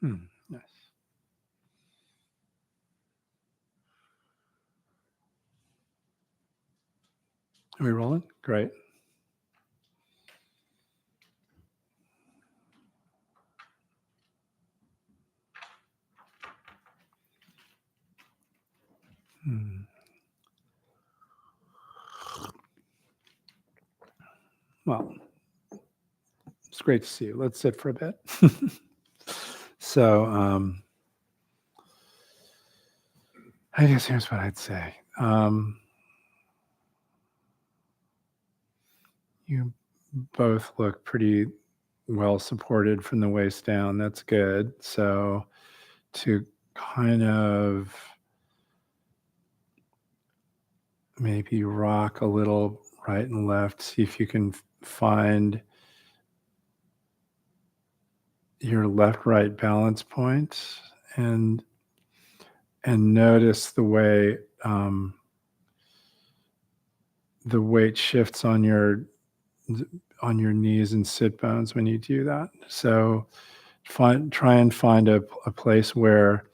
Nice. Are we rolling? Great. Well, it's great to see you. Let's sit for a bit. So, I guess here's what I'd say. You both look pretty well supported from the waist down. That's good. So, to kind of maybe rock a little right and left, see if you can find your left-right balance point, and notice the way the weight shifts on your knees and sit bones when you do that. So try and find a place where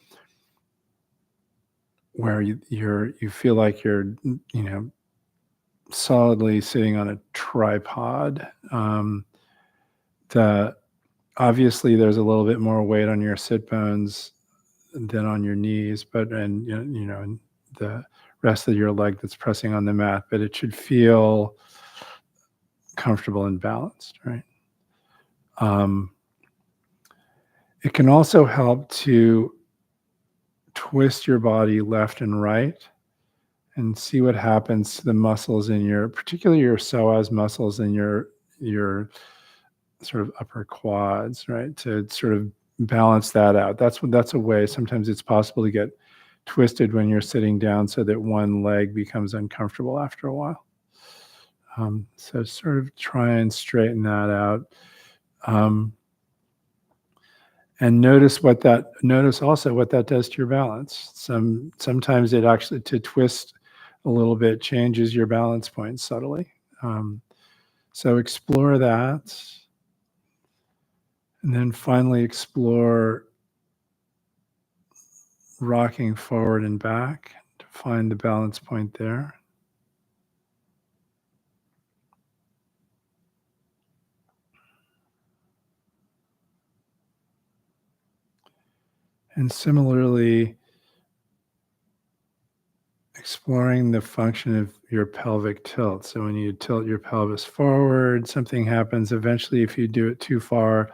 you feel like you're solidly sitting on a tripod. Obviously there's a little bit more weight on your sit bones than on your knees, and the rest of your leg that's pressing on the mat, but it should feel comfortable and balanced, right? It can also help to twist your body left and right and see what happens to the muscles in particularly your psoas muscles in your sort of upper quads, right? To sort of balance that out. That's a way. Sometimes it's possible to get twisted when you're sitting down so that one leg becomes uncomfortable after a while. So sort of try and straighten that out. And notice also what that does to your balance. Sometimes it actually, to twist a little bit, changes your balance point subtly. So explore that. And then finally explore rocking forward and back to find the balance point there. And similarly, exploring the function of your pelvic tilt. So when you tilt your pelvis forward, something happens. Eventually, if you do it too far,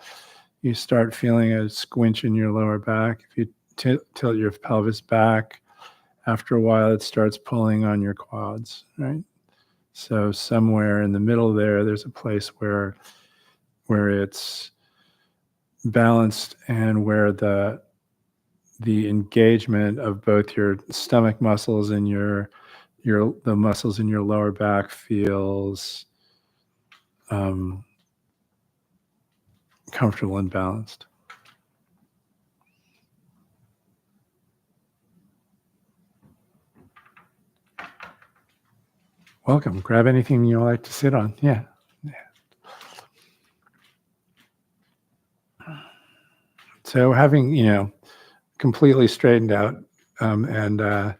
you start feeling a squinch in your lower back. If you tilt your pelvis back, after a while, it starts pulling on your quads, right? So somewhere in the middle there's a place where it's balanced and where the engagement of both your stomach muscles and the muscles in your lower back feels comfortable and balanced. Welcome. Grab anything you like to sit on. Yeah. So having, completely straightened out and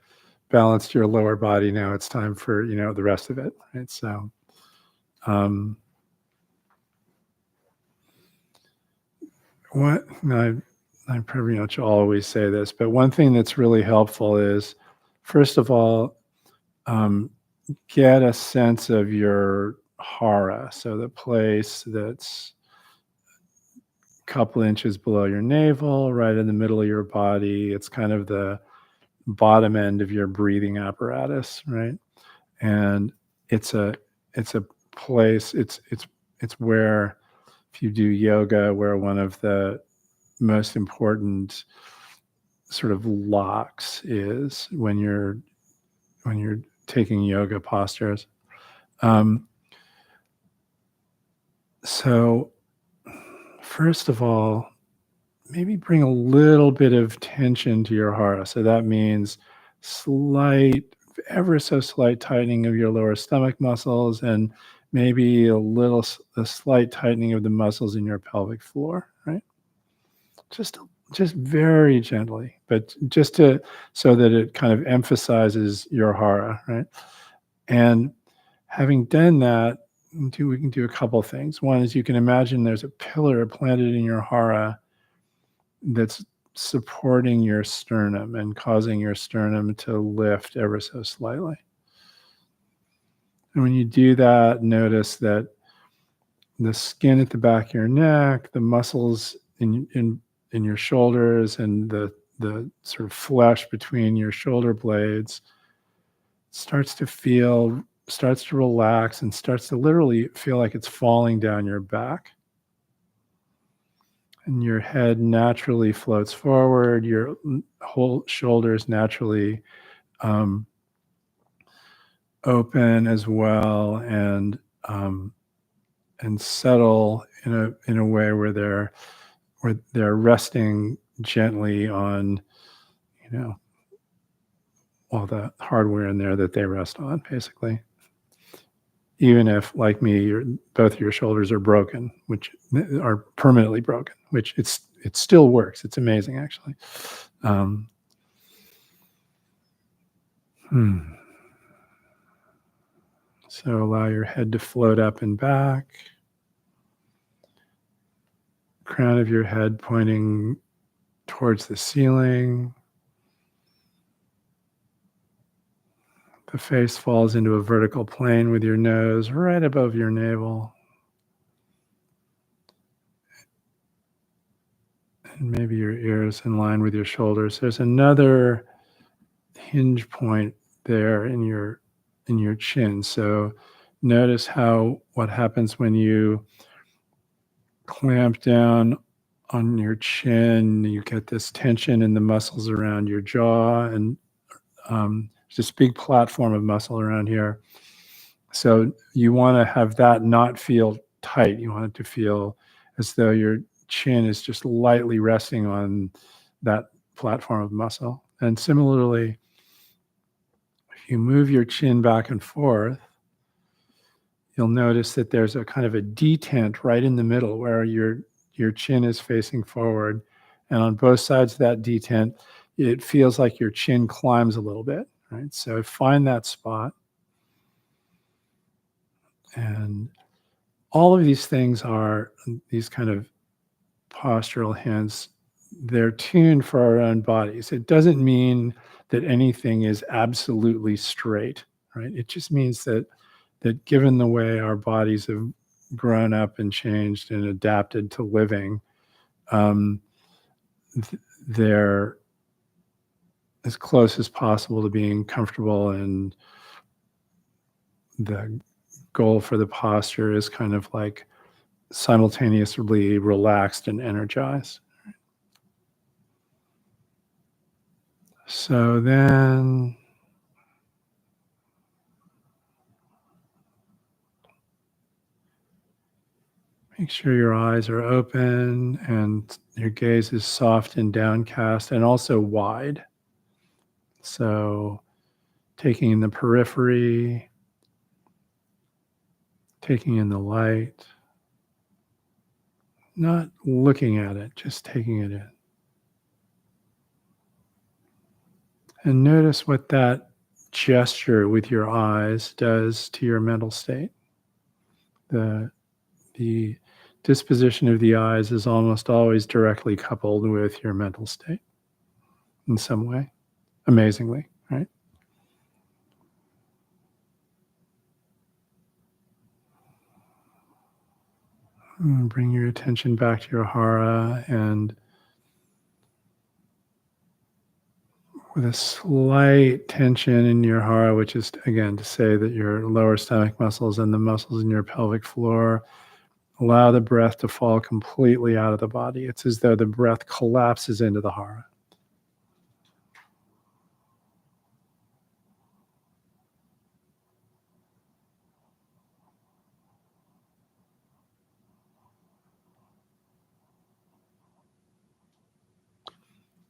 balanced your lower body, now it's time for, the rest of it. Right? So I pretty much always say this, but one thing that's really helpful is, first of all, get a sense of your hara, so the place that's a couple inches below your navel, right in the middle of your body. It's kind of the bottom end of your breathing apparatus, right? And it's a place. It's where, if you do yoga, where one of the most important sort of locks is when you're taking yoga postures. So first of all, maybe bring a little bit of tension to your hara. So that means ever so slight tightening of your lower stomach muscles, and maybe a slight tightening of the muscles in your pelvic floor, right? Just just very gently, but just to, so that it kind of emphasizes your hara, right? And having done that, we can do a couple things. One is you can imagine there's a pillar planted in your hara that's supporting your sternum and causing your sternum to lift ever so slightly. And when you do that, notice that the skin at the back of your neck, the muscles in your shoulders, and the sort of flesh between your shoulder blades starts to relax and starts to literally feel like it's falling down your back. And your head naturally floats forward, your whole shoulders naturally open as well, and settle in a way where they're resting gently on, all the hardware in there that they rest on, basically. Even if, like me, both your shoulders are broken, which are permanently broken, which it still works. It's amazing, actually. So allow your head to float up and back. Crown of your head pointing towards the ceiling. The face falls into a vertical plane with your nose right above your navel. And maybe your ears in line with your shoulders. There's another hinge point there in your chin. So notice what happens when you clamp down on your chin. You get this tension in the muscles around your jaw, and there's this big platform of muscle around here. So you want to have that not feel tight. You want it to feel as though your chin is just lightly resting on that platform of muscle. And similarly, if you move your chin back and forth, you'll notice that there's a kind of a detent right in the middle where your chin is facing forward. And on both sides of that detent, it feels like your chin climbs a little bit, right? So find that spot. And all of these things are these kind of postural hints. They're tuned for our own bodies. It doesn't mean that anything is absolutely straight, right? It just means that given the way our bodies have grown up and changed and adapted to living, they're as close as possible to being comfortable, and the goal for the posture is kind of like simultaneously relaxed and energized. So then make sure your eyes are open and your gaze is soft and downcast and also wide. So taking in the periphery, taking in the light, not looking at it, just taking it in. And notice what that gesture with your eyes does to your mental state. The disposition of the eyes is almost always directly coupled with your mental state in some way, amazingly, right? And bring your attention back to your hara, and with a slight tension in your hara, which is, again, to say that your lower stomach muscles and the muscles in your pelvic floor, allow the breath to fall completely out of the body. It's as though the breath collapses into the hara.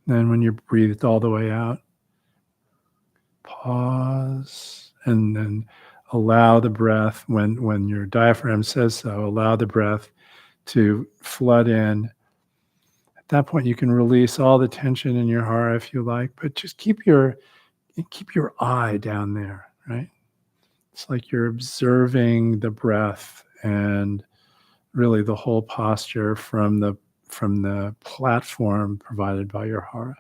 Then when you're breathed all the way out, pause, and then allow the breath, when your diaphragm says so, allow the breath to flood in that point, you can release all the tension in your heart if you like, but just keep your eye down there, right? It's like you're observing the breath and really the whole posture from the platform provided by your hara.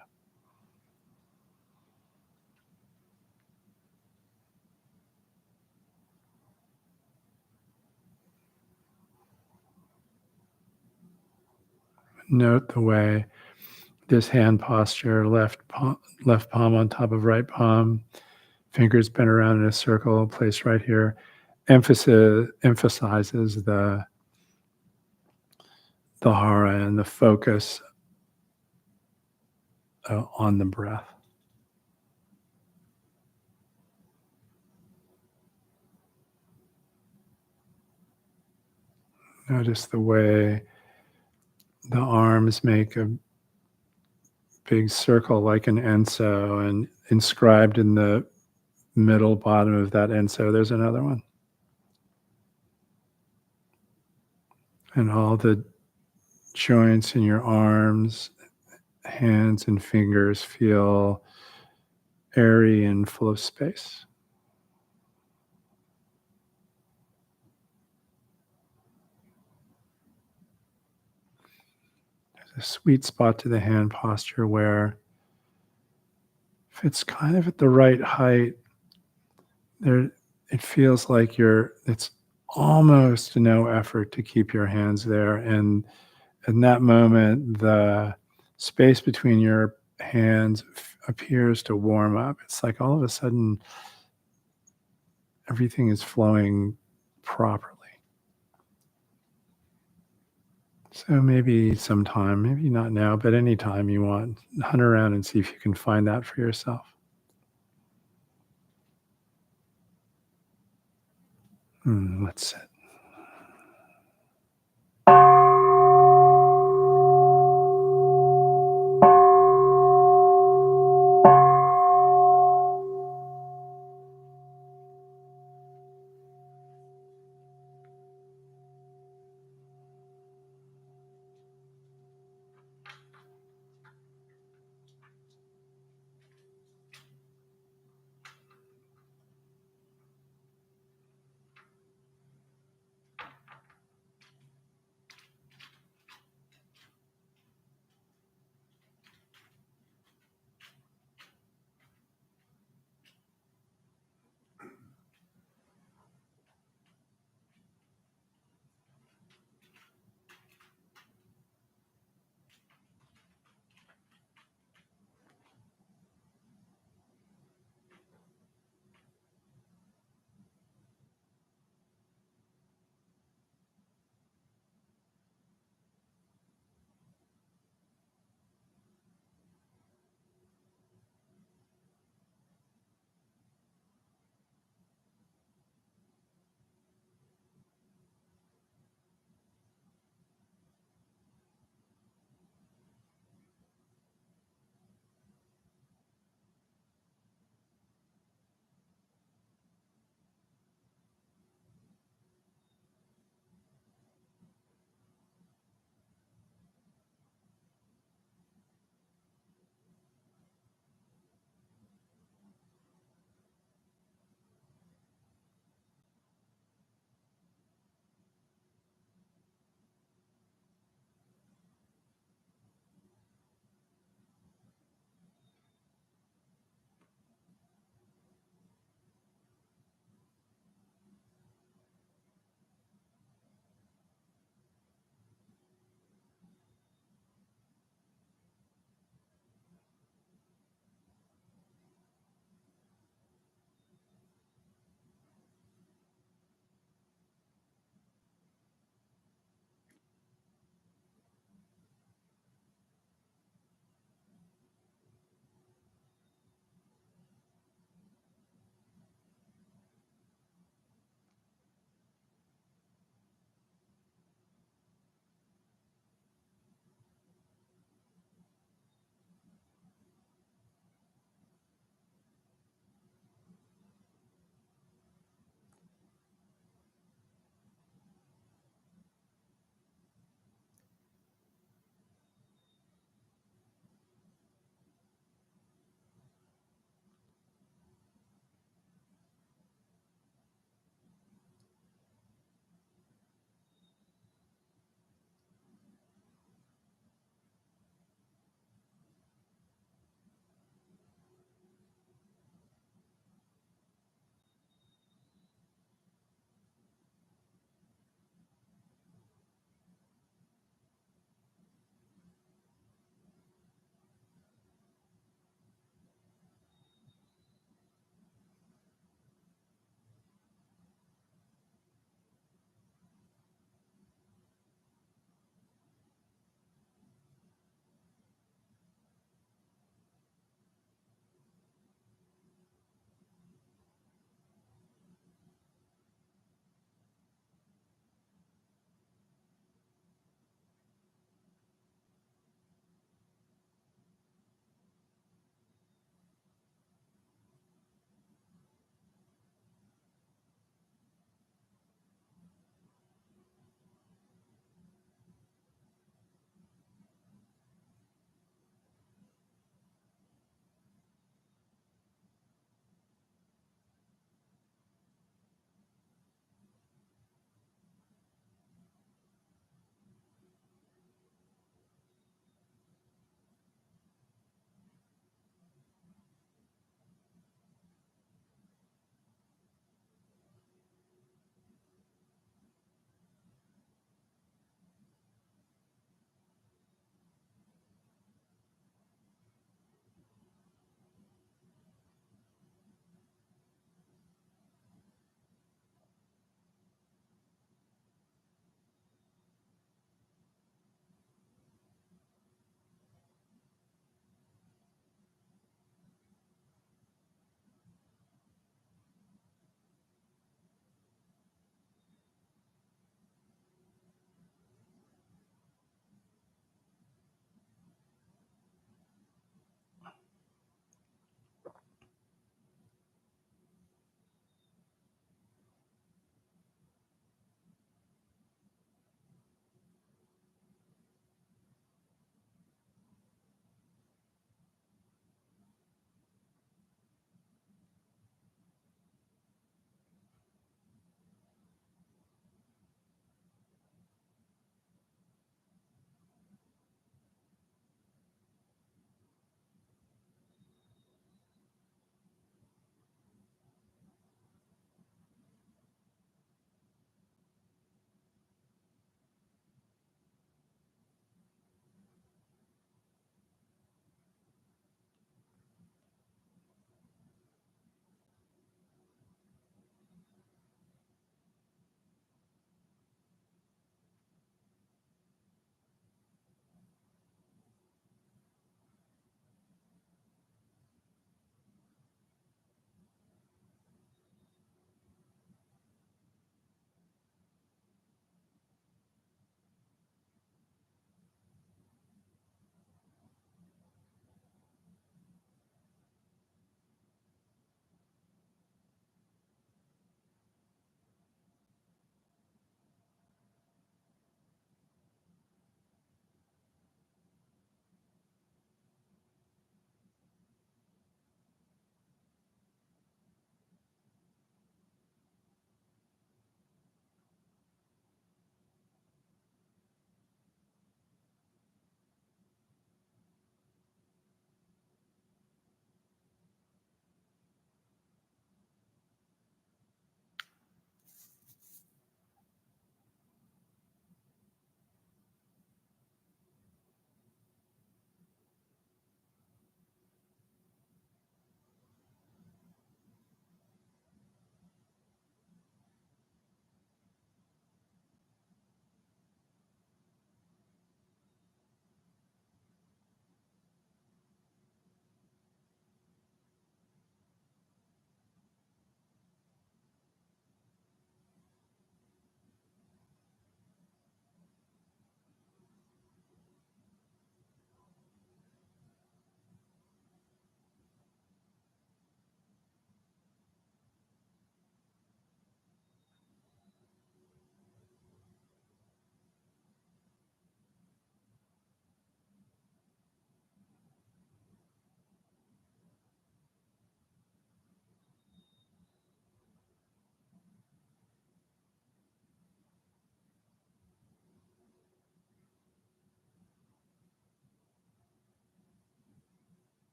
Note the way this hand posture, left palm on top of right palm, fingers bent around in a circle, placed right here, emphasizes the hara and the focus on the breath. Notice the way the arms make a big circle like an enso, and inscribed in the middle bottom of that enso, there's another one. And all the joints in your arms, hands, and fingers feel airy and full of space. There's a sweet spot to the hand posture where if it's kind of at the right height, there it feels like it's almost no effort to keep your hands there. And in that moment, the space between your hands appears to warm up. It's like all of a sudden everything is flowing properly. So maybe sometime, maybe not now, but anytime you want, hunt around and see if you can find that for yourself. Let's sit.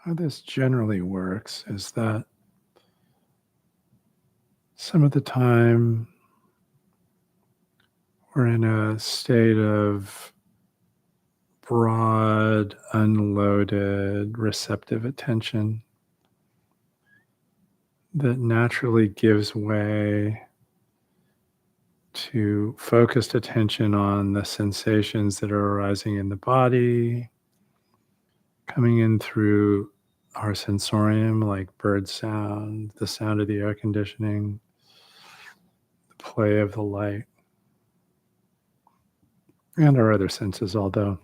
how this generally works is that some of the time we're in a state of broad, unloaded, receptive attention that naturally gives way to focused attention on the sensations that are arising in the body, coming in through our sensorium, like bird sound, the sound of the air conditioning, the play of the light, and our other senses, although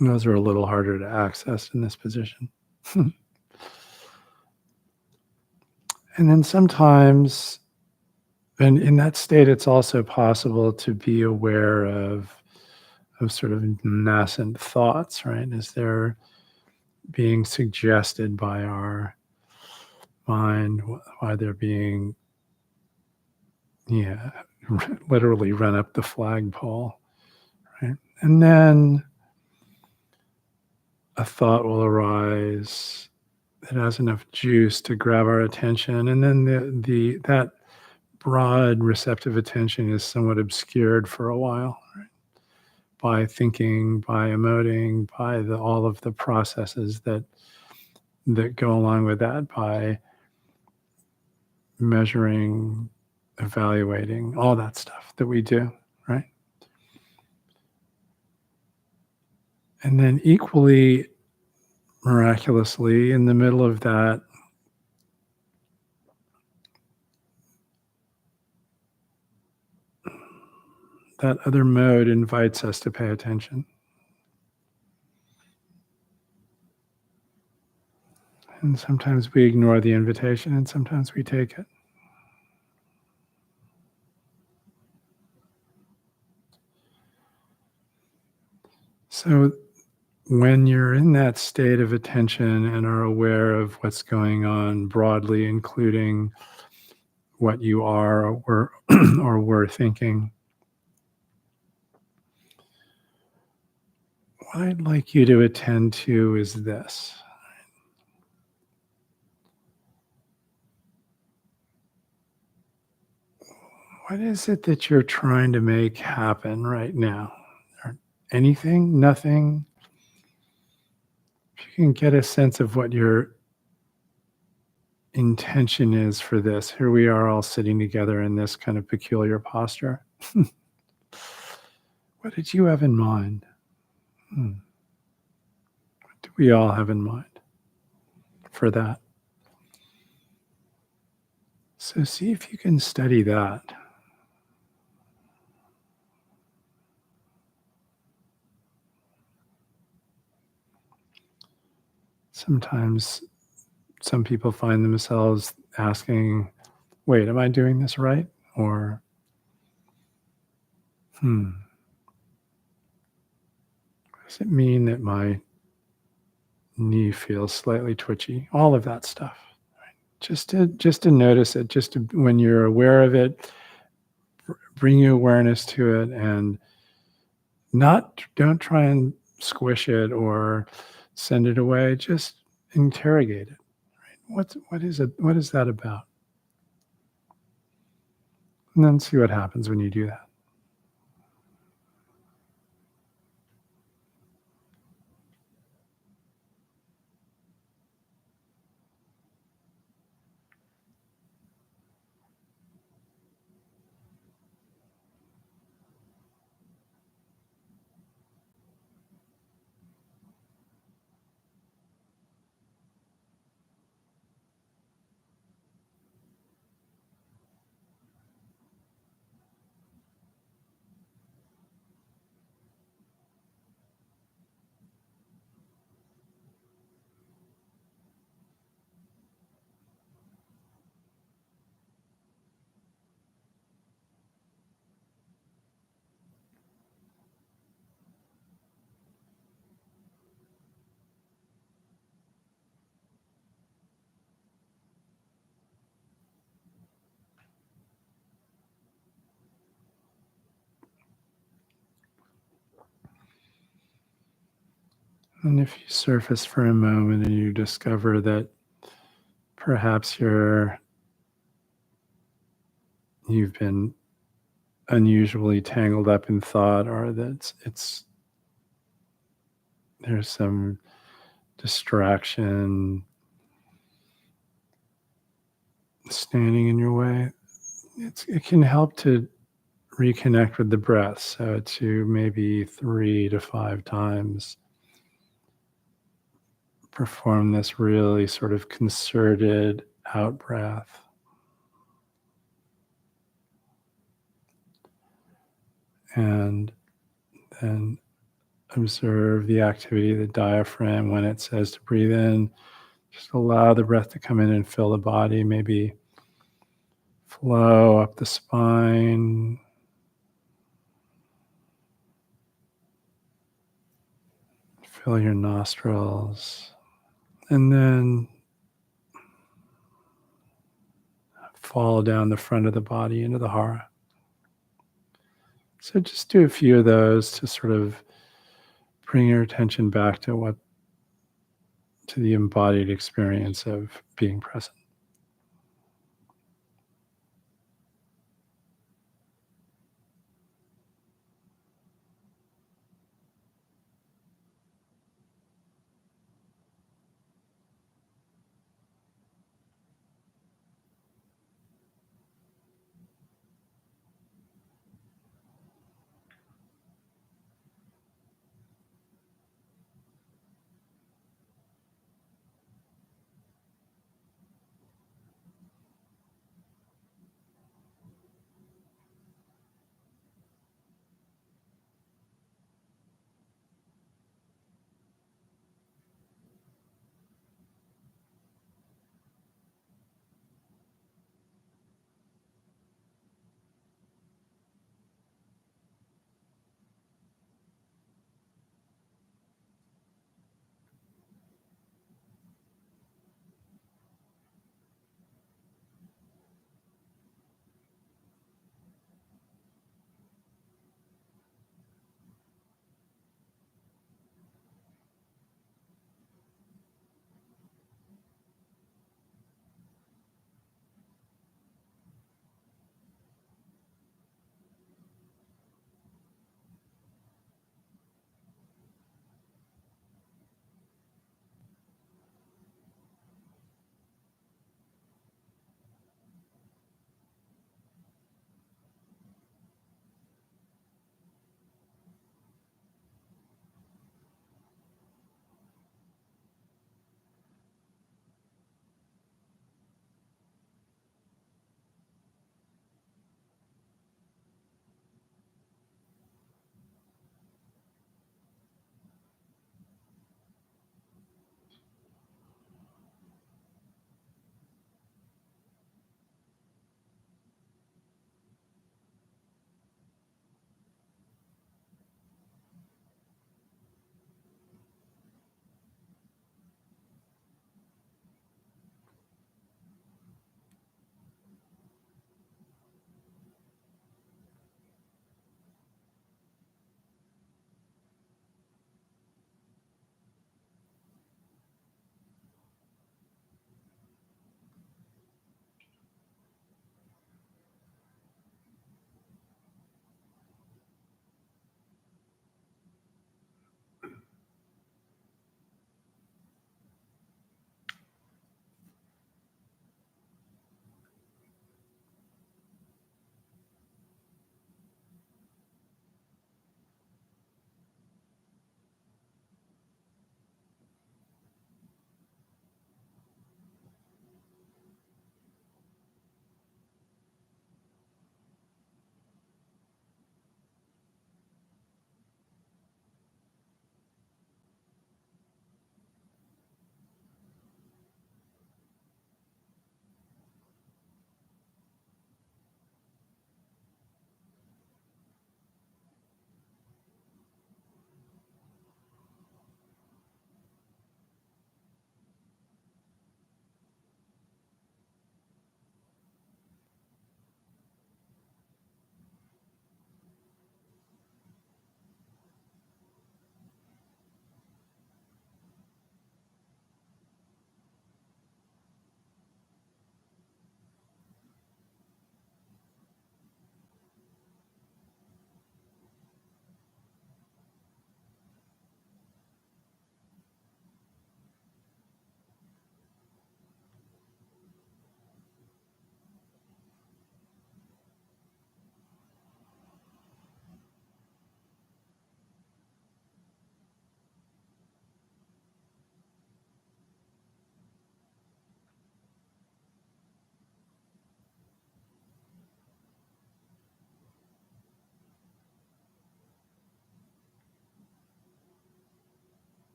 those are a little harder to access in this position. And then sometimes, and in that state, it's also possible to be aware of sort of nascent thoughts, right? As they're being suggested by our mind, why they're being, literally run up the flagpole, right? And then a thought will arise that has enough juice to grab our attention, and then that broad receptive attention is somewhat obscured for a while, right? By thinking, by emoting, by all of the processes that go along with that, by measuring, evaluating, all that stuff that we do, right? And then equally miraculously, in the middle of that, that other mode invites us to pay attention. And sometimes we ignore the invitation, and sometimes we take it. So when you're in that state of attention and are aware of what's going on broadly, including what you are or or were thinking, what I'd like you to attend to is this. What is it that you're trying to make happen right now? Or anything? Nothing? If you can get a sense of what your intention is for this, here we are all sitting together in this kind of peculiar posture. What did you have in mind? What do we all have in mind for that? So see if you can study that. Sometimes some people find themselves asking, wait, am I doing this right? Or, what does it mean that my knee feels slightly twitchy? All of that stuff. Right? Just to notice it, just to, when you're aware of it, bring your awareness to it, and don't try and squish it or send it away. Just interrogate it. Right? What is it? What is that about? And then see what happens when you do that. And if you surface for a moment and you discover that perhaps you've been unusually tangled up in thought, or that there's some distraction standing in your way, it can help to reconnect with the breath. So to maybe 3 to 5 times perform this really sort of concerted out breath. And then observe the activity of the diaphragm when it says to breathe in. Just allow the breath to come in and fill the body, maybe flow up the spine. Fill your nostrils. And then fall down the front of the body into the hara. So just do a few of those to sort of bring your attention back to the embodied experience of being present.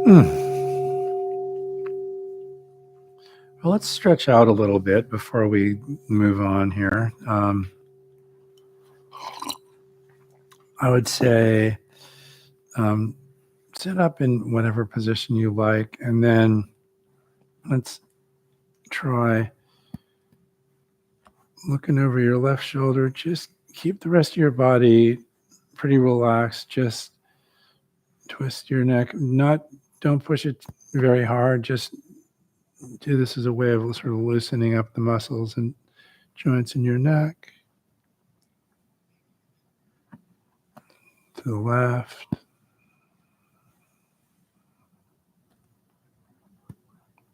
Well, let's stretch out a little bit before we move on here. I would say sit up in whatever position you like, and then let's try looking over your left shoulder. Just keep the rest of your body pretty relaxed. Just twist your neck. Don't push it very hard. Just do this as a way of sort of loosening up the muscles and joints in your neck. To the left.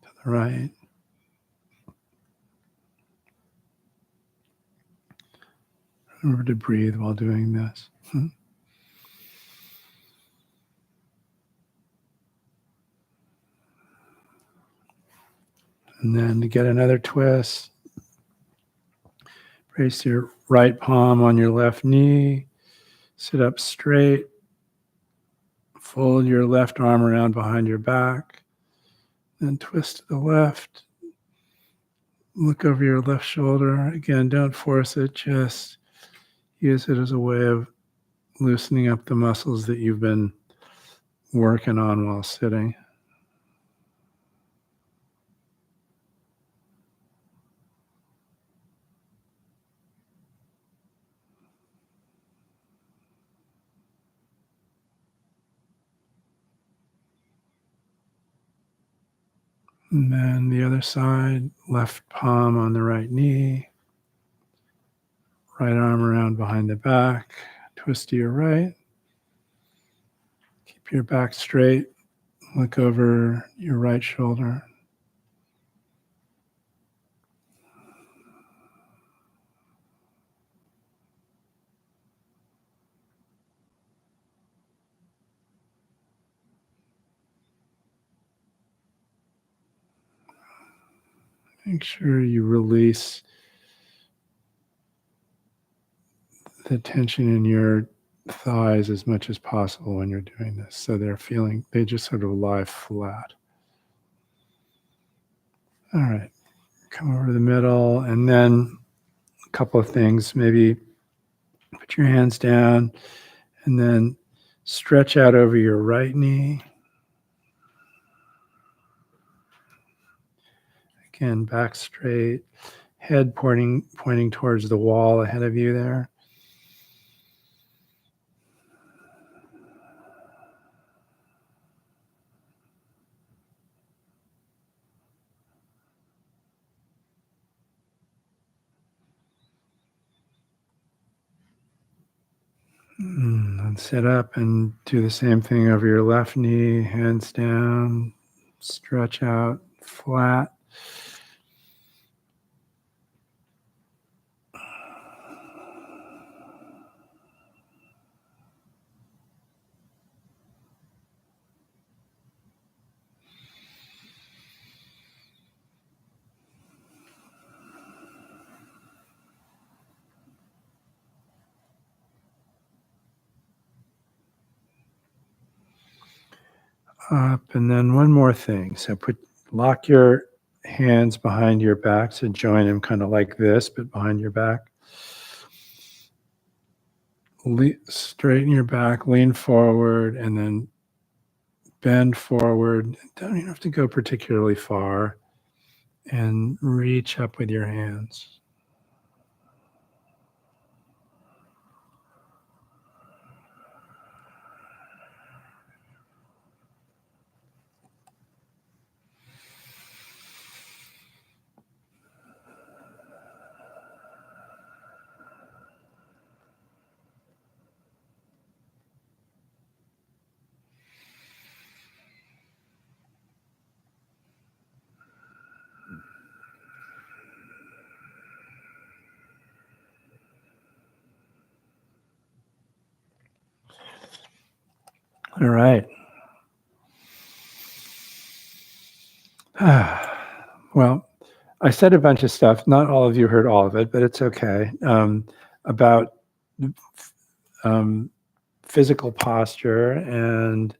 To the right. Remember to breathe while doing this. And then to get another twist, place your right palm on your left knee, sit up straight, fold your left arm around behind your back, then twist to the left, look over your left shoulder. Again, don't force it, just use it as a way of loosening up the muscles that you've been working on while sitting. And then the other side, left palm on the right knee, right arm around behind the back, twist to your right. Keep your back straight, look over your right shoulder. Make sure you release the tension in your thighs as much as possible when you're doing this. So they just sort of lie flat. All right, come over to the middle, and then a couple of things. Maybe put your hands down and then stretch out over your right knee. Again, back straight, head pointing towards the wall ahead of you there. And sit up and do the same thing over your left knee, hands down, stretch out flat. Up, and then one more thing. So lock your hands behind your back. So join them kind of like this, but behind your back. Straighten your back, lean forward, and then bend forward. Don't even have to go particularly far. And reach up with your hands. All right. Well, I said a bunch of stuff. Not all of you heard all of it, but it's okay. About physical posture and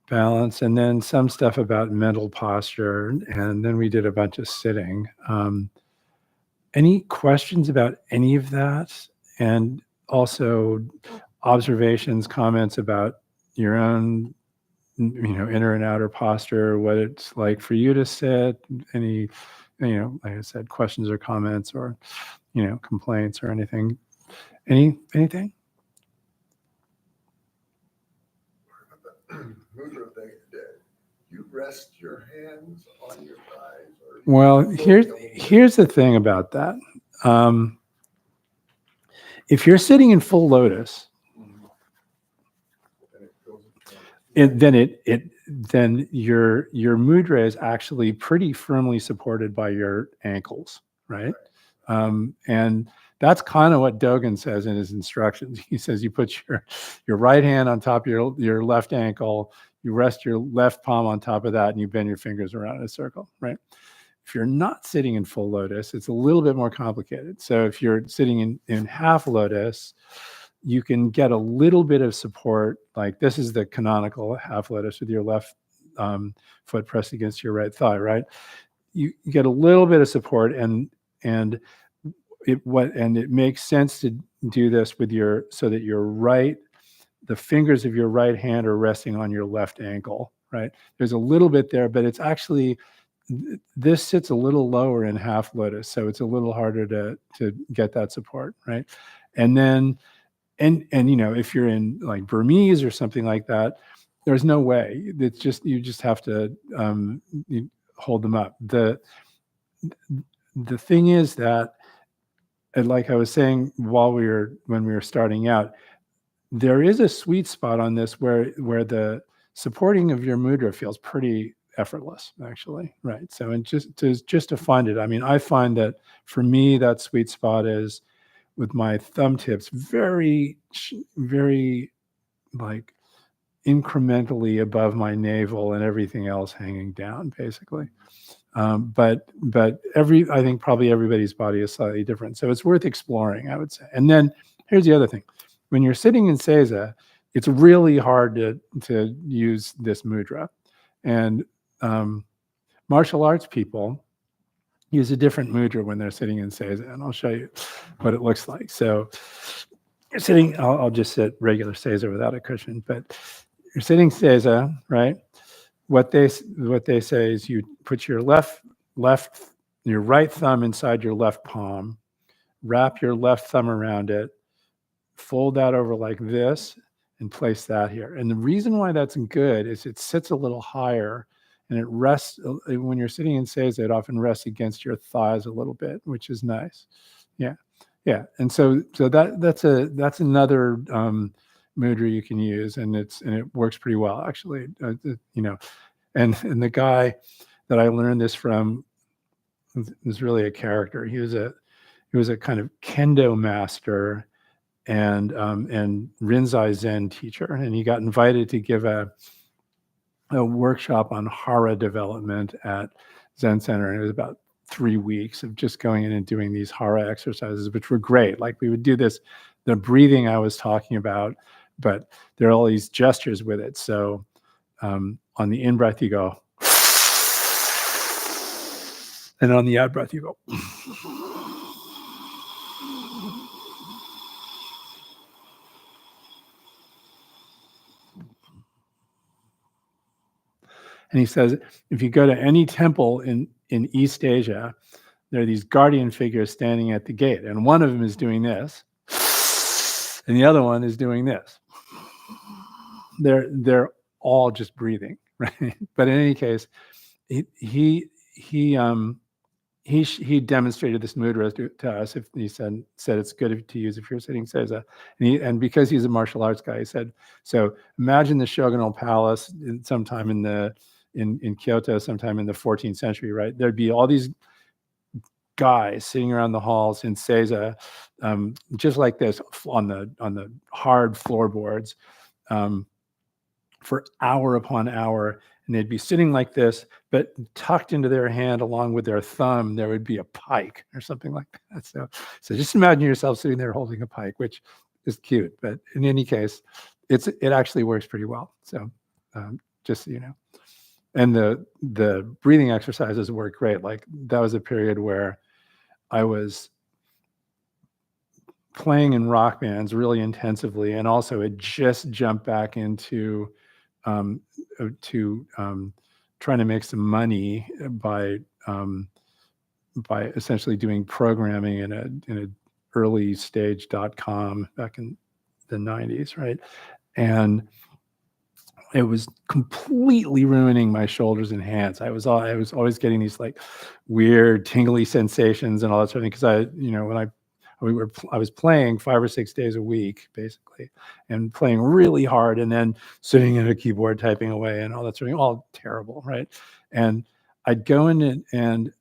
balance, and then some stuff about mental posture, and then we did a bunch of sitting. Any questions about any of that? And also observations, comments about your own, inner and outer posture, what it's like for you to sit, any, like I said, questions or comments or, complaints or anything. Anything? Mudra thing, you rest your hands on your thighs? Well, here's the thing about that. If you're sitting in full lotus, then your mudra is actually pretty firmly supported by your ankles, right? And that's kind of what Dogen says in his instructions. He says you put your right hand on top of your left ankle, you rest your left palm on top of that, and you bend your fingers around in a circle, right? If you're not sitting in full lotus, it's a little bit more complicated. So if you're sitting in half lotus, you can get a little bit of support. Like this is the canonical half lotus with your left foot pressed against your right thigh, right? You get a little bit of support, and it makes sense to do this with so that the fingers of your right hand are resting on your left ankle, right? There's a little bit there, but it's actually, this sits a little lower in half lotus, so it's a little harder to get that support, right? And then, and if you're in like Burmese or something like that, there's no way. It's just, you just have to hold them up. The thing is that, and like I was saying when we were starting out, there is a sweet spot on this where the supporting of your mudra feels pretty effortless, actually, right? So, and just to find it, I mean, I find that for me, that sweet spot is with my thumb tips very, very like incrementally above my navel and everything else hanging down, basically. But I think probably everybody's body is slightly different. So it's worth exploring, I would say. And then here's the other thing. When you're sitting in Seiza, it's really hard to use this mudra. And martial arts people use a different mudra when they're sitting in Seiza. And I'll show you what it looks like. So you're sitting, I'll just sit regular Seiza without a cushion, but you're sitting Seiza, right? What they say is you put your your right thumb inside your left palm, wrap your left thumb around it, fold that over like this, and place that here. And the reason why that's good is it sits a little higher, and it rests when you're sitting in Seiza. It often rests against your thighs a little bit, which is nice. Yeah. And so that's another mudra you can use, and it works pretty well, actually. And the guy that I learned this from was really a character. He was a kind of kendo master and Rinzai Zen teacher, and he got invited to give a workshop on hara development at Zen Center, and it was about 3 weeks of just going in and doing these hara exercises, which were great. Like we would do the breathing I was talking about, but there are all these gestures with it. So on the in breath, you go, and on the out breath, you go. And he says, if you go to any temple in East Asia, there are these guardian figures standing at the gate, and one of them is doing this, and the other one is doing this. They're all just breathing, right? But in any case, he demonstrated this mudra to us. If he said it's good to use if you're sitting Seiza, and because he's a martial arts guy, he said, so imagine the shogunal palace sometime in Kyoto, sometime in the 14th century, right? There'd be all these guys sitting around the halls in Seiza, just like this on the hard floorboards, for hour upon hour, and they'd be sitting like this, but tucked into their hand along with their thumb, there would be a pike or something like that. So just imagine yourself sitting there holding a pike, which is cute, but in any case, it actually works pretty well. So just so you know. And the breathing exercises work great. Like that was a period where I was playing in rock bands really intensively, and also had just jumped back into to trying to make some money by essentially doing programming in a early stage .com back in the 90s, right? And it was completely ruining my shoulders and hands. I was always getting these like weird tingly sensations and all that sort of thing, because I was playing 5 or 6 days a week basically, and playing really hard, and then sitting at a keyboard typing away and all that sort of thing, all terrible, right? And I'd go in and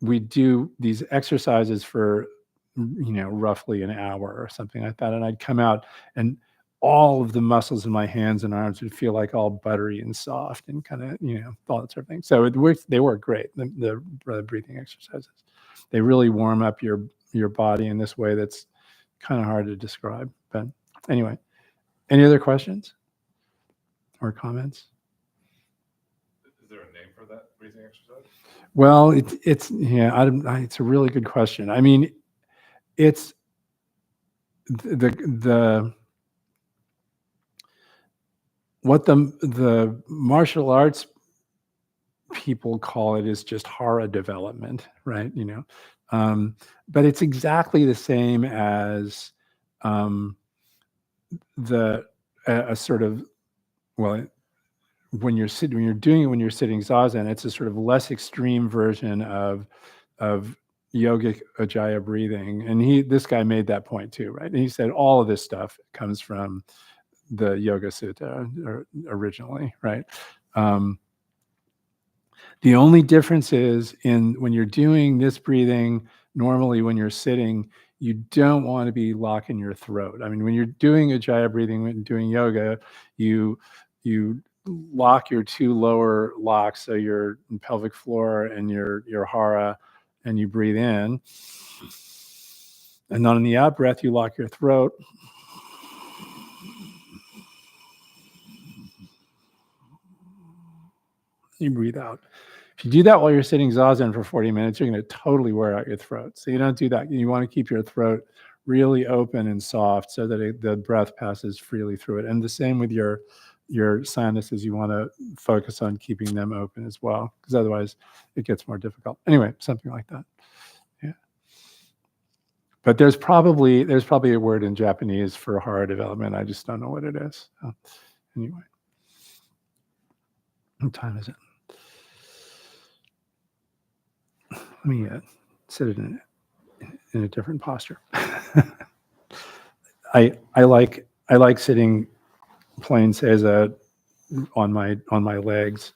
we'd do these exercises for roughly an hour or something like that, and I'd come out and all of the muscles in my hands and arms would feel like all buttery and soft and kind of all that sort of thing. So they work great, the breathing exercises. They really warm up your body in this way that's kind of hard to describe. But anyway, any other questions or comments? Is there a name for that breathing exercise? Well, it's a really good question. I mean, it's the what the martial arts people call it is just hara development, right? But it's exactly the same as a sort of, well, when you're sitting zazen, it's a sort of less extreme version of yogic ujjayi breathing. And this guy made that point too, right? And he said all of this stuff comes from the Yoga Sutta originally, right? The only difference is when you're doing this breathing, normally when you're sitting, you don't want to be locking your throat. I mean, when you're doing ujjayi breathing, when doing yoga, you lock your two lower locks, so your pelvic floor and your hara, and you breathe in. And then on the out breath, you lock your throat. You breathe out. If you do that while you're sitting zazen for 40 minutes, you're going to totally wear out your throat. So you don't do that. You want to keep your throat really open and soft so that the breath passes freely through it. And the same with your sinuses. You want to focus on keeping them open as well, because otherwise it gets more difficult. Anyway, something like that. Yeah. But there's probably a word in Japanese for hara development. I just don't know what it is. So, anyway, what time is it? Let me sit it in a different posture. I like sitting plain seiza on my legs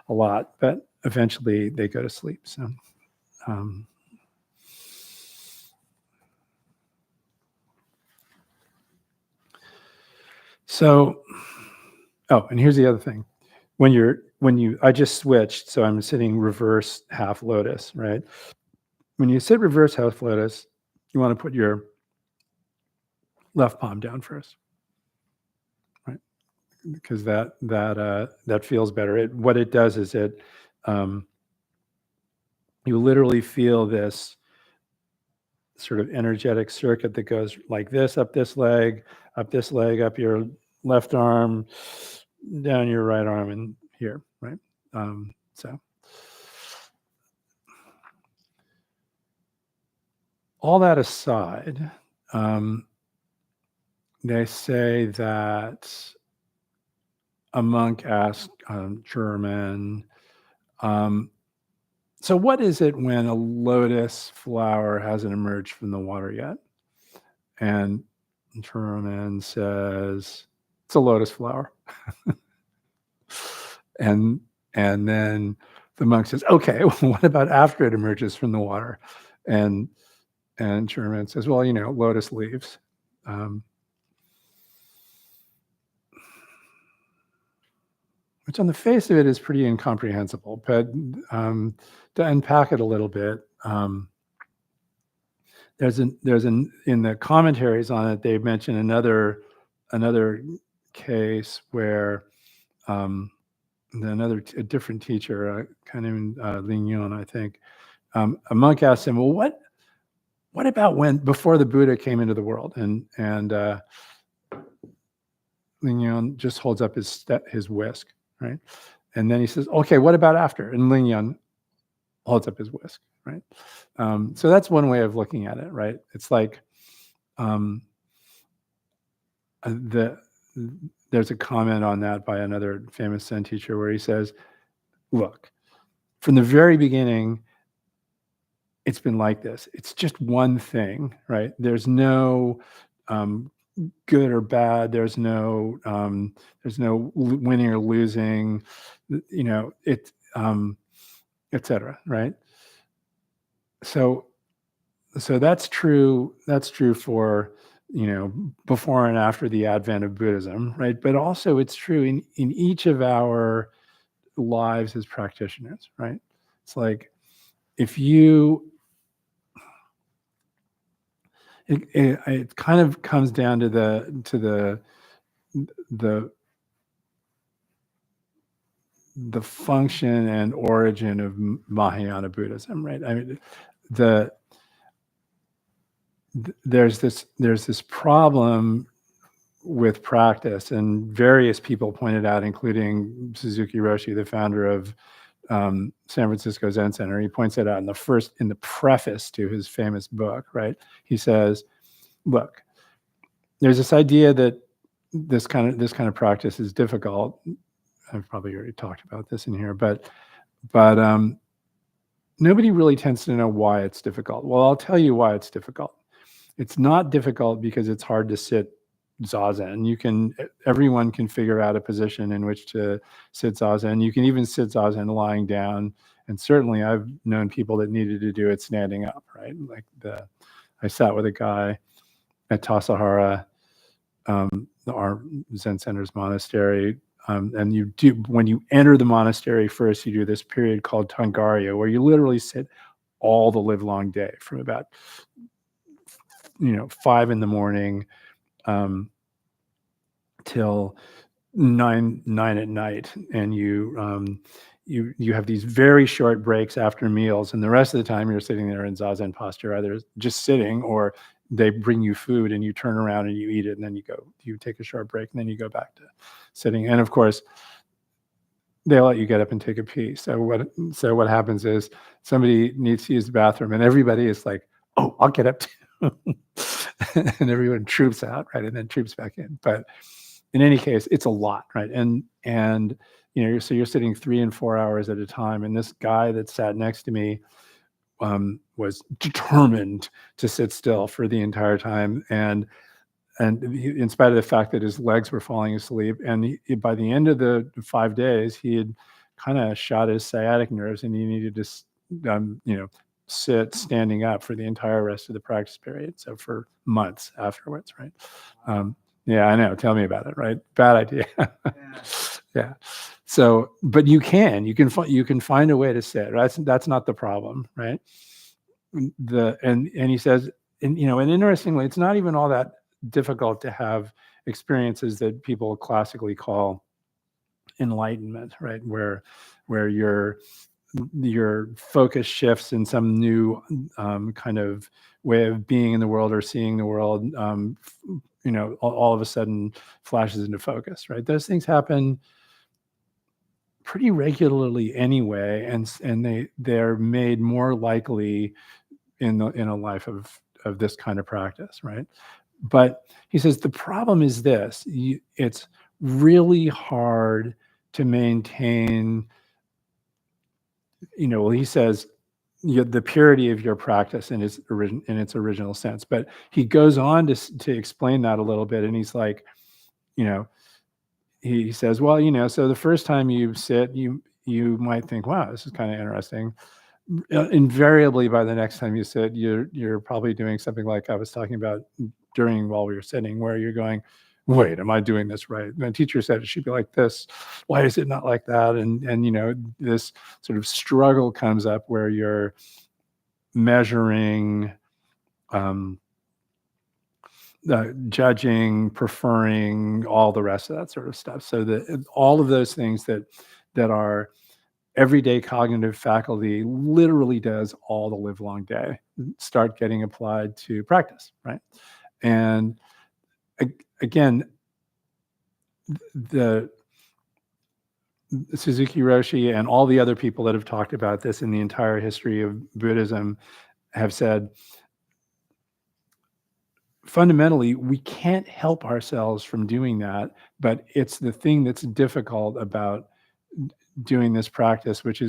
a lot, but eventually they go to sleep. So, and here's the other thing. I just switched, so I'm sitting reverse half lotus, right? When you sit reverse half lotus, you want to put your left palm down first, right? Because that feels better. What it does is you literally feel this sort of energetic circuit that goes like this, up this leg, up your left arm, down your right arm, and here, right? So all that aside, they say that a monk asked German, so what is it when a lotus flower hasn't emerged from the water yet? And German says, it's a lotus flower. and then the monk says, okay, well, what about after it emerges from the water? And German says, well, lotus leaves. Which on the face of it is pretty incomprehensible, but to unpack it a little bit, there's in the commentaries on it, they mention another case where a different teacher, a kind of Ling Yun, I think. A monk asked him, well, what about before the Buddha came into the world? And Ling Yun just holds up his whisk, right? And then he says, okay, what about after? And Ling Yun holds up his whisk, right? So that's one way of looking at it, right? It's like there's a comment on that by another famous Zen teacher where he says, look, from the very beginning, it's been like this. It's just one thing, right? There's no good or bad. There's no winning or losing, etc. Right? So that's true. That's true for before and after the advent of Buddhism, right? But also it's true in each of our lives as practitioners, right? It's like if you it kind of comes down to the function and origin of Mahayana Buddhism, right? I mean, there's this problem with practice, and various people pointed out, including Suzuki Roshi, the founder of San Francisco Zen Center. He points it out in the preface to his famous book, right? He says, look, there's this idea that this kind of practice is difficult. I've probably already talked about this in here, but nobody really tends to know why it's difficult. Well, I'll tell you why it's difficult. It's not difficult because it's hard to sit zazen. Everyone can figure out a position in which to sit zazen. You can even sit zazen lying down. And certainly I've known people that needed to do it standing up, right? Like I sat with a guy at Tassajara, our Zen Center's monastery. And when you enter the monastery first, you do this period called Tangarya, where you literally sit all the livelong day from about 5 a.m. Till 9 at night, and you have these very short breaks after meals, and the rest of the time you're sitting there in zazen posture, either just sitting or they bring you food and you turn around and you eat it, and then you take a short break, and then you go back to sitting. And of course, they let you get up and take a pee. So what happens is somebody needs to use the bathroom, and everybody is like, "Oh, I'll get up too," and everyone troops out, right, and then troops back in. But in any case, it's a lot, right? And so you're sitting 3 and 4 hours at a time, and this guy that sat next to me was determined to sit still for the entire time, and in spite of the fact that his legs were falling asleep, and by the end of the 5 days, he had kind of shot his sciatic nerves, and he needed to sit standing up for the entire rest of the practice period. So for months afterwards, right? Yeah, I know. Tell me about it, right? Bad idea. Yeah. So, but you can find a way to sit. Right? That's not the problem, right? And he says, and interestingly, it's not even all that difficult to have experiences that people classically call enlightenment, right? Where your focus shifts in some new kind of way of being in the world or seeing the world. All of a sudden flashes into focus, right? Those things happen pretty regularly anyway, and they're made more likely in a life of this kind of practice, right? But he says the problem is this: it's really hard to maintain. He says the purity of your practice in its original sense. But he goes on to explain that a little bit, and he's like, he says, well, so the first time you sit, you might think, wow, this is kind of interesting. Invariably, by the next time you sit, you're probably doing something like I was talking about while we were sitting, where you're going, wait, am I doing this right? And the teacher said it should be like this. Why is it not like that? And this sort of struggle comes up where you're measuring judging, preferring, all the rest of that sort of stuff. So that all of those things that are everyday cognitive faculty literally does all the live long day start getting applied to practice, right? And again, the Suzuki Roshi and all the other people that have talked about this in the entire history of Buddhism have said, fundamentally, we can't help ourselves from doing that, but it's the thing that's difficult about doing this practice, which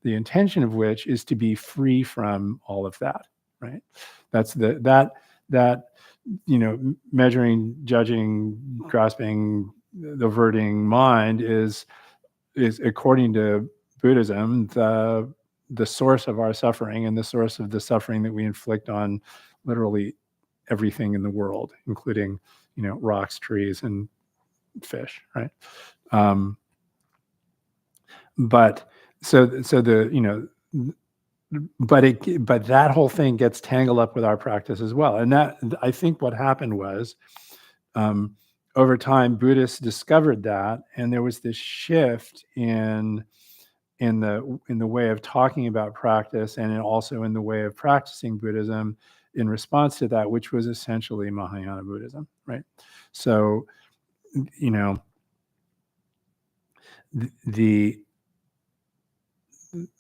the intention of which is to be free from all of that, right? That's that measuring, judging, grasping, averting mind is according to Buddhism the source of our suffering and the source of the suffering that we inflict on literally everything in the world, including rocks, trees, and fish, right? But that whole thing gets tangled up with our practice as well. And that, I think what happened was, over time, Buddhists discovered that, and there was this shift in the way of talking about practice, and also in the way of practicing Buddhism in response to that, which was essentially Mahayana Buddhism, right? So,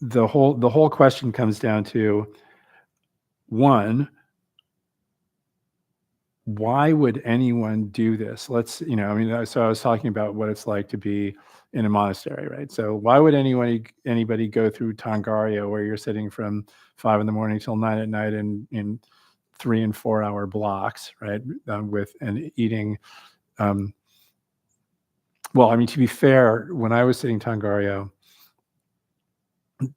the whole question comes down to, one, why would anyone do this? So I was talking about what it's like to be in a monastery, right? So why would anybody go through Tangarya, where you're sitting from 5 a.m. till 9 p.m. in 3 and 4 hour blocks, right? And eating. To be fair, when I was sitting Tangarya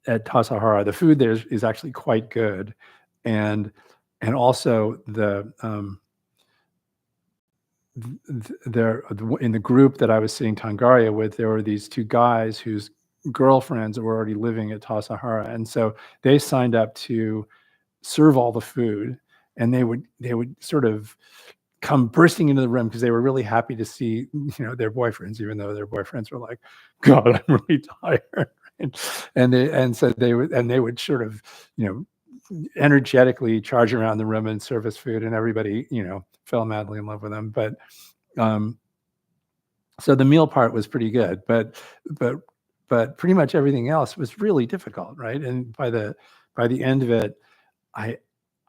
at Tassajara, the food there is actually quite good, and also there in the group that I was sitting Tangarya with, there were these 2 guys whose girlfriends were already living at Tassajara, and so they signed up to serve all the food, and they would sort of come bursting into the room because they were really happy to see their boyfriends, even though their boyfriends were like, "God, I'm really tired." So they would sort of energetically charge around the room and serve us food, and everybody fell madly in love with them. But so the meal part was pretty good, but pretty much everything else was really difficult, right? And by the end of it, I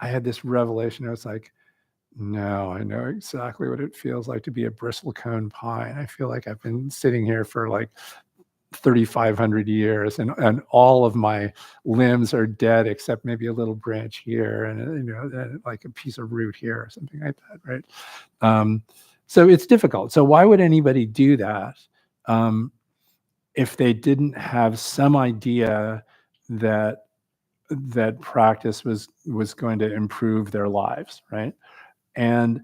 had this revelation. I was like, no, I know exactly what it feels like to be a bristlecone pine. I feel like I've been sitting here for like 3,500 years, and all of my limbs are dead except maybe a little branch here, and like a piece of root here or something like that, right? So it's difficult. So why would anybody do that if they didn't have some idea that practice was going to improve their lives, right? And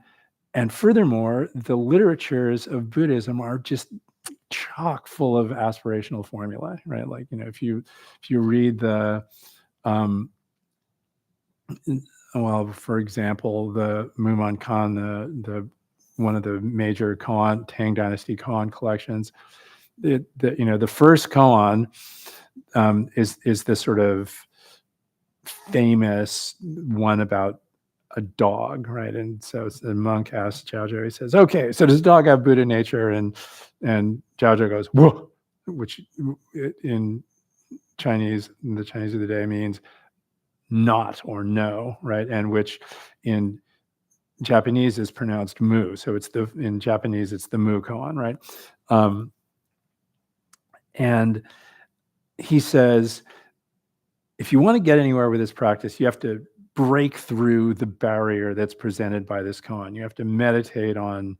furthermore, the literatures of Buddhism are just chock full of aspirational formulae, right? Like, if you read the, for example, the Mumonkan Khan, the one of the major koan, Tang Dynasty koan collections, the first koan is this sort of famous one about a dog, right? And so the monk asks Jiaozhou, he says, "Okay, so does a dog have Buddha nature?" And Jiaozhou goes, "Whoa," which in Chinese, in the Chinese of the day, means not or no, right? And which in Japanese is pronounced mu. So in Japanese, it's the mu koan, right? And he says, if you want to get anywhere with this practice, you have to break through the barrier that's presented by this koan. You have to meditate on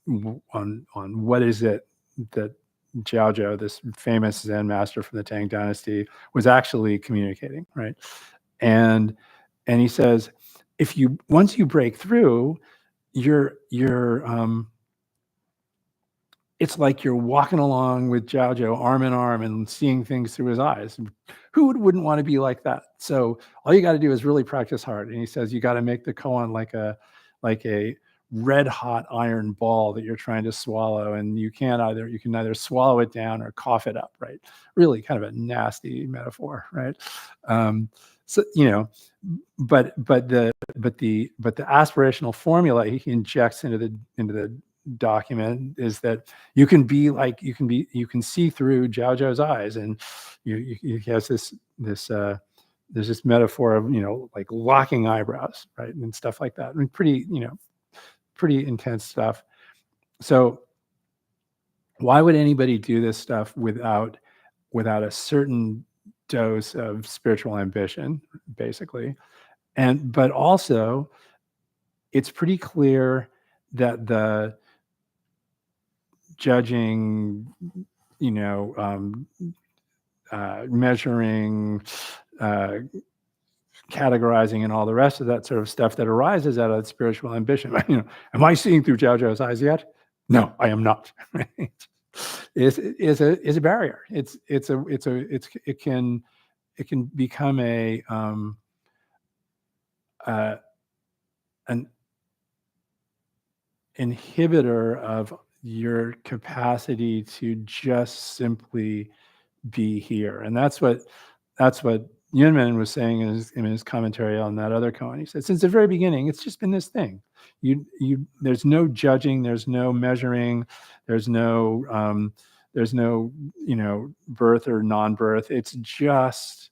what is it that Jiaozhou, this famous Zen master from the Tang Dynasty, was actually communicating, right? And he says, once you break through, it's like you're walking along with Jiaozhou arm in arm and seeing things through his eyes. Who wouldn't want to be like that? So all you got to do is really practice hard. And he says you got to make the koan like a like a red hot iron ball that you're trying to swallow, and you can either swallow it down or cough it up, right? Really kind of a nasty metaphor, right? So but the aspirational formula he injects into the document is that you can see through Zhaozhou's eyes, and he has this there's this metaphor of like locking eyebrows, right, and stuff like that. I mean, pretty intense stuff. So why would anybody do this stuff without a certain dose of spiritual ambition, basically? But also, it's pretty clear that the judging, measuring, categorizing, and all the rest of that sort of stuff that arises out of spiritual ambition. Am I seeing through Zhaozhou's eyes yet? No, I am not. Right? Is a barrier. It can become an inhibitor of your capacity to just simply be here. And that's what Yunmen was saying in his commentary on that other koan. He said, since the very beginning, it's just been this thing. There's no judging, there's no measuring, there's no birth or non-birth. It's just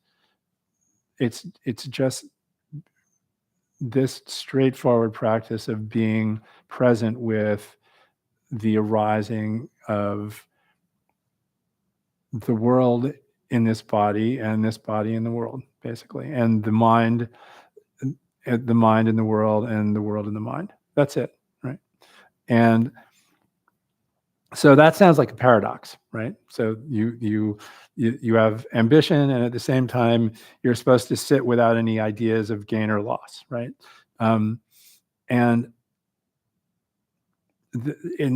this straightforward practice of being present with the arising of the world in this body and this body in the world, basically, and the mind in the world and the world in the mind. That's it, right? And so that sounds like a paradox, right? So you have ambition, and at the same time you're supposed to sit without any ideas of gain or loss, right? And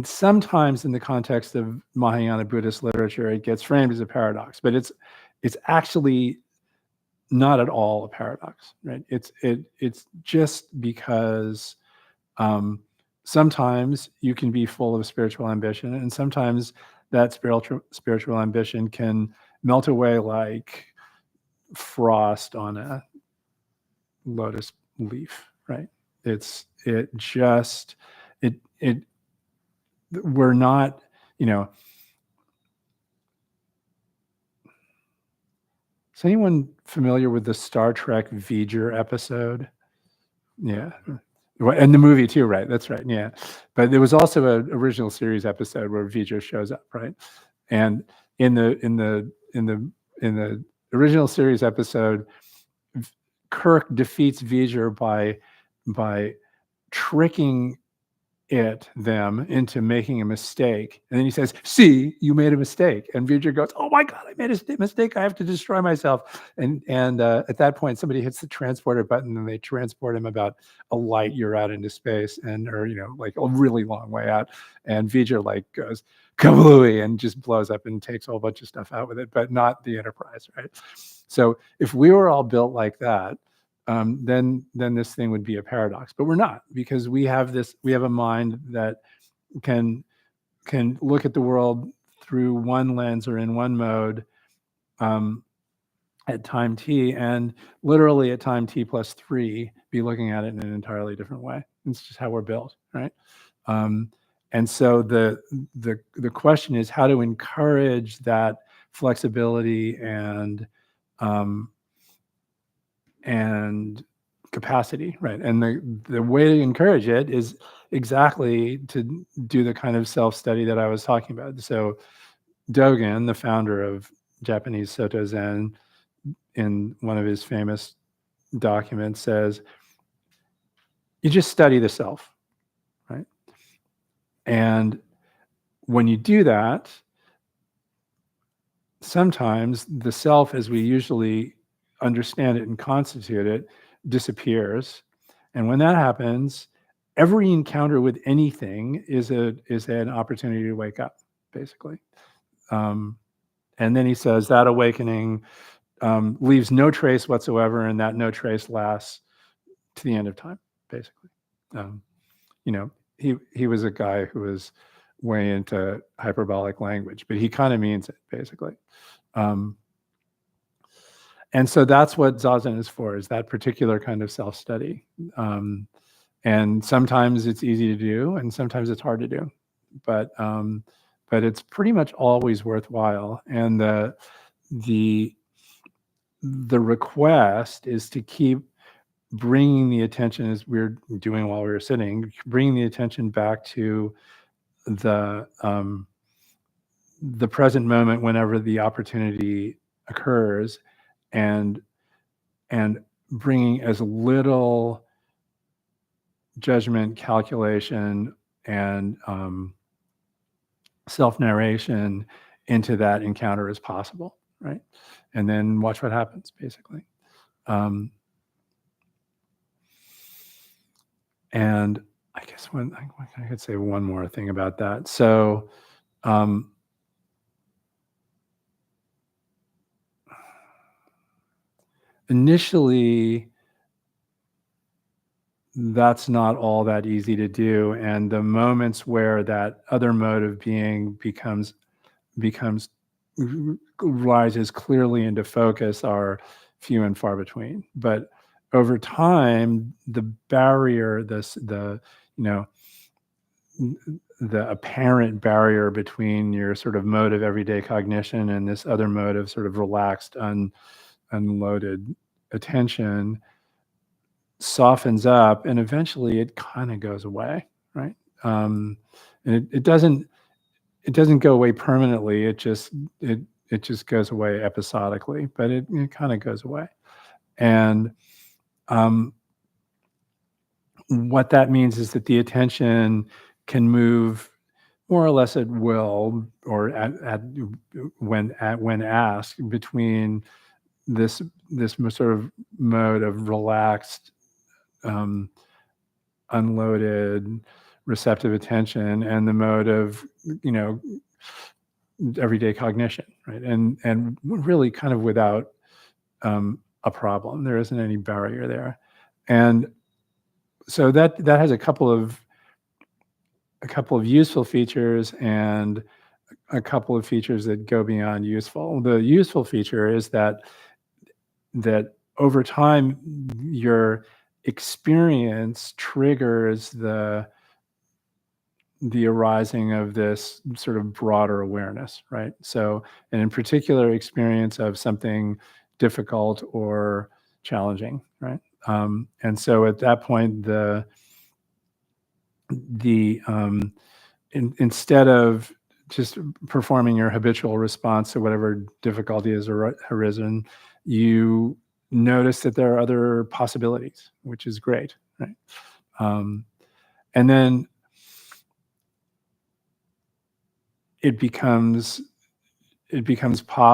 sometimes in the context of Mahayana Buddhist literature, it gets framed as a paradox, but it's actually not at all a paradox, right? It's just because sometimes you can be full of spiritual ambition, and sometimes that spiritual ambition can melt away like frost on a lotus leaf, right? We're not, is anyone familiar with the Star Trek V'ger episode? Yeah. And the movie too, right? That's right. Yeah. But there was also an original series episode where V'ger shows up, right? And in the original series episode, Kirk defeats V'ger by tricking them into making a mistake. And then he says, see, you made a mistake. And V'ger goes, oh my God, I made a mistake. I have to destroy myself. And at that point, somebody hits the transporter button and they transport him about a light year out into space, or like a really long way out. And V'ger goes kablooey and just blows up and takes a whole bunch of stuff out with it, but not the Enterprise, right? So if we were all built like that, then this thing would be a paradox, but we're not, because we have a mind that can look at the world through one lens or in one mode at time t, and literally at time t plus 3 be looking at it in an entirely different way. It's just how we're built, right? And so the question is how to encourage that flexibility and capacity, right? And the way to encourage it is exactly to do the kind of self-study that I was talking about. So Dogen, the founder of Japanese Soto Zen, in one of his famous documents says, you just study the self, right? And when you do that, sometimes the self, as we usually understand it and constitute it, disappears. And when that happens, every encounter with anything is an opportunity to wake up, basically. And then he says that awakening leaves no trace whatsoever, and that no trace lasts to the end of time, basically. he was a guy who was way into hyperbolic language, but he kind of means it basically. And so that's what Zazen is for, is that particular kind of self-study. And sometimes it's easy to do, and sometimes it's hard to do, but it's pretty much always worthwhile. And the request is to keep bringing the attention, as we're doing while we were sitting, bringing the attention back to the present moment whenever the opportunity occurs, and bringing as little judgment, calculation, and self-narration into that encounter as possible, right? And then watch what happens, basically. And I guess I could say one more thing about that. So initially, that's not all that easy to do. And the moments where that other mode of being rises clearly into focus are few and far between. But over time, the barrier, the apparent barrier between your sort of mode of everyday cognition and this other mode of sort of relaxed, unloaded attention softens up, and eventually it kind of goes away, right? And it doesn't go away permanently. It just goes away episodically, but it kind of goes away. And what that means is that the attention can move more or less at will, or when asked, between this sort of mode of relaxed, unloaded, receptive attention, and the mode of everyday cognition, right? And really kind of without a problem. There isn't any barrier there. And so that has a couple of useful features and a couple of features that go beyond useful. The useful feature is that over time, your experience triggers the arising of this sort of broader awareness, right? So, and in particular, experience of something difficult or challenging, right? And so at that point, instead of just performing your habitual response to whatever difficulty has arisen, you notice that there are other possibilities, which is great, right? And then it becomes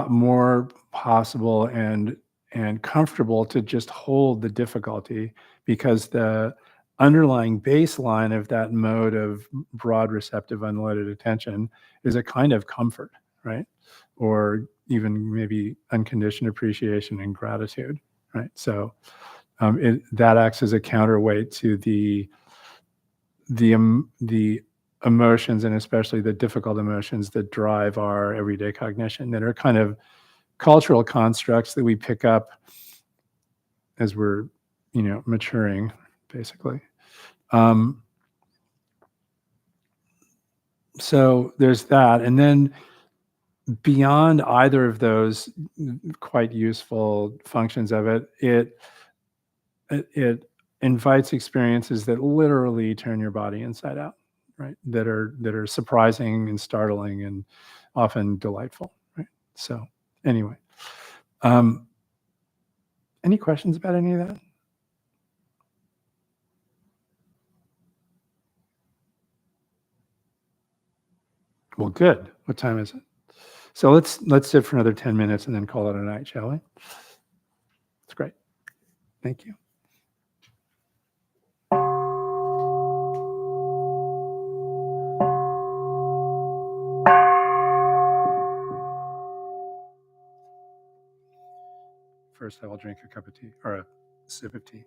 more possible and comfortable to just hold the difficulty, because the underlying baseline of that mode of broad, receptive, unloaded attention is a kind of comfort, right? Or even maybe unconditioned appreciation and gratitude, right? So that acts as a counterweight to the emotions, and especially the difficult emotions that drive our everyday cognition, that are kind of cultural constructs that we pick up as we're, maturing, basically. So there's that. And then beyond either of those quite useful functions of it, it invites experiences that literally turn your body inside out, right? That are surprising and startling and often delightful, right? So anyway, any questions about any of that? Well, good. What time is it? So let's sit for another 10 minutes and then call it a night, shall we? That's great. Thank you. First, I will drink a cup of tea, or a sip of tea.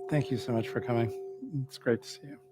Thank you so much for coming. It's great to see you.